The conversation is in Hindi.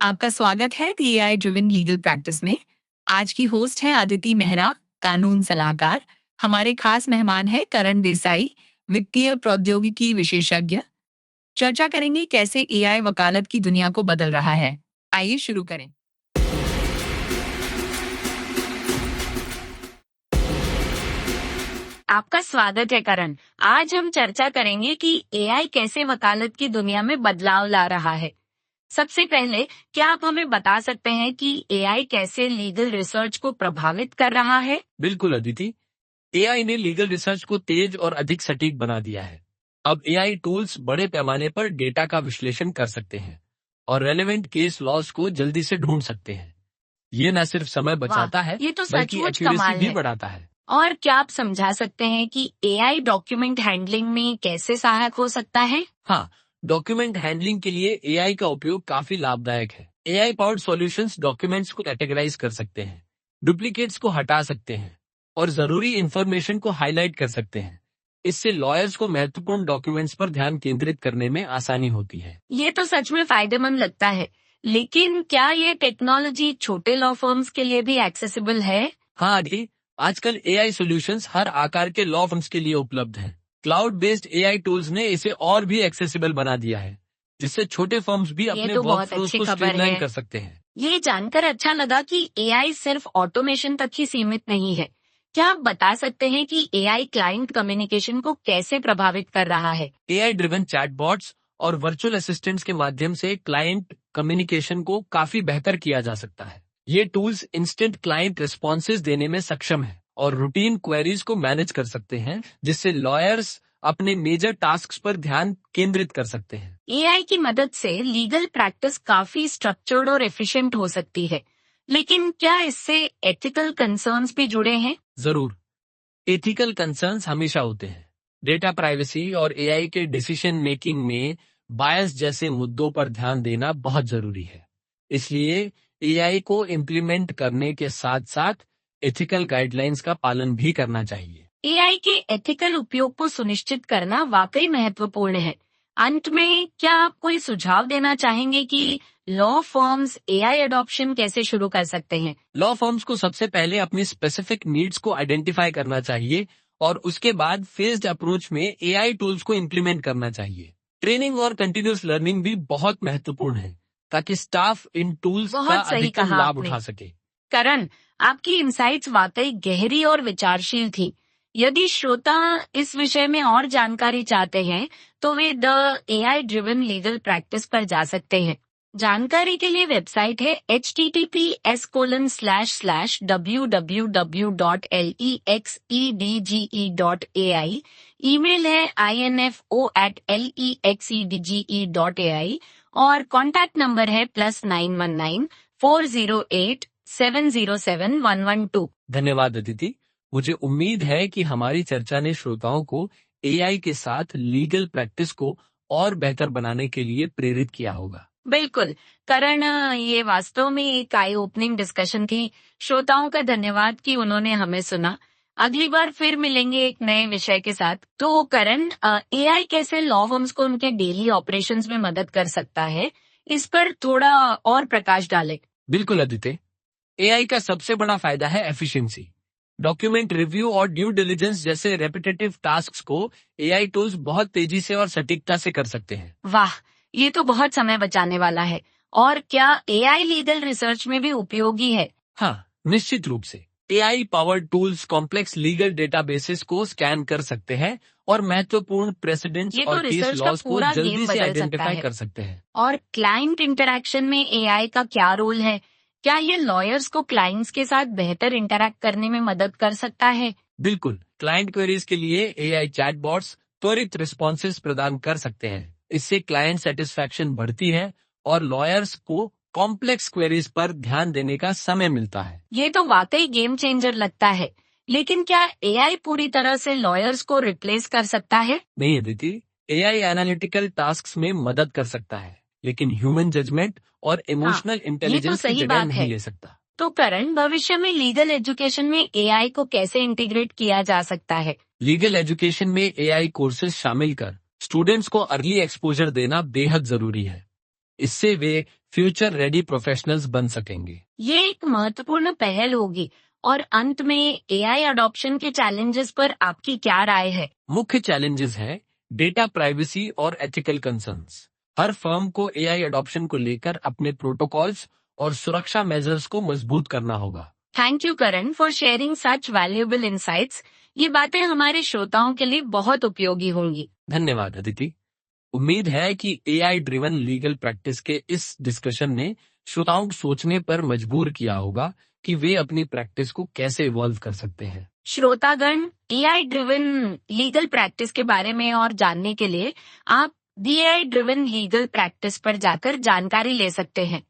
आपका स्वागत है एआई ड्रिवन लीगल प्रैक्टिस में। आज की होस्ट है अदिति मेहरा, कानून सलाहकार। हमारे खास मेहमान है करण देसाई, वित्तीय प्रौद्योगिकी विशेषज्ञ। चर्चा करेंगे कैसे एआई वकालत की दुनिया को बदल रहा है। आइए शुरू करें। आपका स्वागत है करण। आज हम चर्चा करेंगे कि एआई कैसे वकालत की दुनिया में बदलाव ला रहा है। सबसे पहले, क्या आप हमें बता सकते हैं कि एआई कैसे लीगल रिसर्च को प्रभावित कर रहा है? बिल्कुल अदिति, एआई ने लीगल रिसर्च को तेज और अधिक सटीक बना दिया है। अब एआई टूल्स बड़े पैमाने पर डेटा का विश्लेषण कर सकते हैं और रेलेवेंट केस लॉस को जल्दी से ढूंढ सकते हैं। ये न सिर्फ समय बचाता है, ये तो बल्कि सचमुच एक्यूरेसी कमाल भी है। बढ़ाता है। और क्या आप समझा सकते हैं कि एआई डॉक्यूमेंट हैंडलिंग में कैसे सहायक हो सकता है? हाँ, डॉक्यूमेंट हैंडलिंग के लिए एआई का उपयोग काफी लाभदायक है। एआई पावर्ड सॉल्यूशंस डॉक्यूमेंट्स को कैटेगराइज कर सकते हैं, डुप्लीकेट्स को हटा सकते हैं और जरूरी इंफॉर्मेशन को हाईलाइट कर सकते हैं। इससे लॉयर्स को महत्वपूर्ण डॉक्यूमेंट्स पर ध्यान केंद्रित करने में आसानी होती है। ये तो सच में फायदेमंद लगता है, लेकिन क्या ये टेक्नोलॉजी छोटे लॉ फर्म्स के लिए भी एक्सेसिबल है? हाँ आदि, आजकल एआई सॉल्यूशंस हर आकार के लॉ फर्म्स के लिए उपलब्ध हैं। क्लाउड बेस्ड एआई टूल्स ने इसे और भी एक्सेसिबल बना दिया है, जिससे छोटे फर्म्स भी अपने तो बहुत वर्कफ्लोज अच्छी को खबर स्ट्रीमलाइन है। कर सकते हैं। ये जानकर अच्छा लगा कि एआई सिर्फ ऑटोमेशन तक ही सीमित नहीं है। क्या आप बता सकते हैं कि एआई क्लाइंट कम्युनिकेशन को कैसे प्रभावित कर रहा है? एआई ड्रिवन चैटबॉट्स और वर्चुअल असिस्टेंट्स के माध्यम से क्लाइंट कम्युनिकेशन को काफी बेहतर किया जा सकता है। ये टूल्स इंस्टेंट क्लाइंट रिस्पॉन्सेज देने में सक्षम है और रूटीन क्वेरीज को मैनेज कर सकते हैं, जिससे लॉयर्स अपने मेजर टास्क्स पर ध्यान केंद्रित कर सकते हैं। एआई की मदद से लीगल प्रैक्टिस काफी स्ट्रक्चर्ड और एफिशिएंट हो सकती है, लेकिन क्या इससे एथिकल कंसर्न्स भी जुड़े हैं? जरूर, एथिकल कंसर्न्स हमेशा होते हैं। डेटा प्राइवेसी और एआई के डिसीजन मेकिंग में बायस जैसे मुद्दों पर ध्यान देना बहुत जरूरी है। इसलिए एआई को इम्प्लीमेंट करने के साथ साथ एथिकल गाइडलाइंस का पालन भी करना चाहिए। एआई के एथिकल उपयोग को सुनिश्चित करना वाकई महत्वपूर्ण है। अंत में, क्या आप कोई सुझाव देना चाहेंगे कि लॉ फर्म्स एआई एडॉप्शन कैसे शुरू कर सकते हैं? लॉ फर्म्स को सबसे पहले अपनी स्पेसिफिक नीड्स को आइडेंटिफाई करना चाहिए और उसके बाद फेज्ड अप्रोच में एआई टूल्स को इम्प्लीमेंट करना चाहिए। ट्रेनिंग और कंटिन्यूस लर्निंग भी बहुत महत्वपूर्ण है, ताकि स्टाफ इन टूल्स का बहुत सही अधिकतम कहा लाभ आपने। उठा सके। करण, आपकी इनसाइट्स वाकई गहरी और विचारशील थी। यदि श्रोता इस विषय में और जानकारी चाहते हैं, तो way the AI driven legal practice पर जा सकते हैं। जानकारी के लिए वेबसाइट है https://www.lexedge.ai। ईमेल है info@lexedge.ai और कॉन्टैक्ट नंबर है +919408707112। धन्यवाद अदिति। मुझे उम्मीद है कि हमारी चर्चा ने श्रोताओं को एआई के साथ लीगल प्रैक्टिस को और बेहतर बनाने के लिए प्रेरित किया होगा। बिल्कुल करण, ये वास्तव में एक आई ओपनिंग डिस्कशन थी। श्रोताओं का धन्यवाद कि उन्होंने हमें सुना। अगली बार फिर मिलेंगे एक नए विषय के साथ। तो करण, एआई कैसे लॉ फर्म्स को उनके डेली ऑपरेशंस में मदद कर सकता है, इस पर थोड़ा और प्रकाश डालें। बिल्कुल अदिति, एआई का सबसे बड़ा फायदा है एफिशिएंसी। डॉक्यूमेंट रिव्यू और ड्यू डिलिजेंस जैसे रेपिटेटिव टास्क्स को एआई टूल्स बहुत तेजी से और सटीकता से कर सकते हैं। वाह, ये तो बहुत समय बचाने वाला है। और क्या एआई लीगल रिसर्च में भी उपयोगी है? हाँ, निश्चित रूप से। AI powered tools complex legal databases को स्कैन कर सकते हैं और महत्वपूर्ण प्रेसिडेंट्स ये तो और केस रिसर्च का लॉज को पूरा जल्दी गेम से बदल सकता आइडेंटिफाई है। कर सकते हैं। और क्लाइंट इंटरैक्शन में एआई का क्या रोल है? क्या ये लॉयर्स को क्लाइंट्स के साथ बेहतर इंटरैक्ट करने में मदद कर सकता है? बिल्कुल, क्लाइंट क्वेरीज के लिए एआई चैटबॉट्स त्वरित रिस्पॉन्सेज प्रदान कर सकते हैं। इससे क्लाइंट सेटिस्फैक्शन बढ़ती है और लॉयर्स को कॉम्प्लेक्स क्वेरीज पर ध्यान देने का समय मिलता है। ये तो वाकई गेम चेंजर लगता है। लेकिन क्या एआई पूरी तरह से लॉयर्स को रिप्लेस कर सकता है? नहीं अदिति, एआई एनालिटिकल टास्क्स में मदद कर सकता है, लेकिन ह्यूमन जजमेंट और इमोशनल ये तो इंटेलिजेंस की सही जगह बात नहीं है। ले सकता। तो करण, भविष्य में लीगल एजुकेशन में एआई को कैसे इंटीग्रेट किया जा सकता है? लीगल एजुकेशन में एआई कोर्सेज शामिल कर स्टूडेंट्स को अर्ली एक्सपोजर देना बेहद जरूरी है। इससे वे फ्यूचर रेडी प्रोफेशनल्स बन सकेंगे। ये एक महत्वपूर्ण पहल होगी। और अंत में एआई अडॉप्शन के चैलेंजेस पर आपकी क्या राय है? मुख्य चैलेंजेस हैं डेटा प्राइवेसी और एथिकल कंसर्न्स। हर फर्म को एआई अडॉप्शन को लेकर अपने प्रोटोकॉल्स और सुरक्षा मेजर्स को मजबूत करना होगा। Thank you Karan for sharing such valuable insights. ये बातें हमारे श्रोताओं के लिए बहुत उपयोगी होंगी। धन्यवाद अदिति। उम्मीद है कि एआई ड्रिवन लीगल प्रैक्टिस के इस डिस्कशन ने श्रोताओं को सोचने पर मजबूर किया होगा कि वे अपनी प्रैक्टिस को कैसे इवॉल्व कर सकते हैं। श्रोतागण, एआई ड्रिवन लीगल प्रैक्टिस के बारे में और जानने के लिए आप एआई ड्रिवन लीगल प्रैक्टिस पर जाकर जानकारी ले सकते हैं।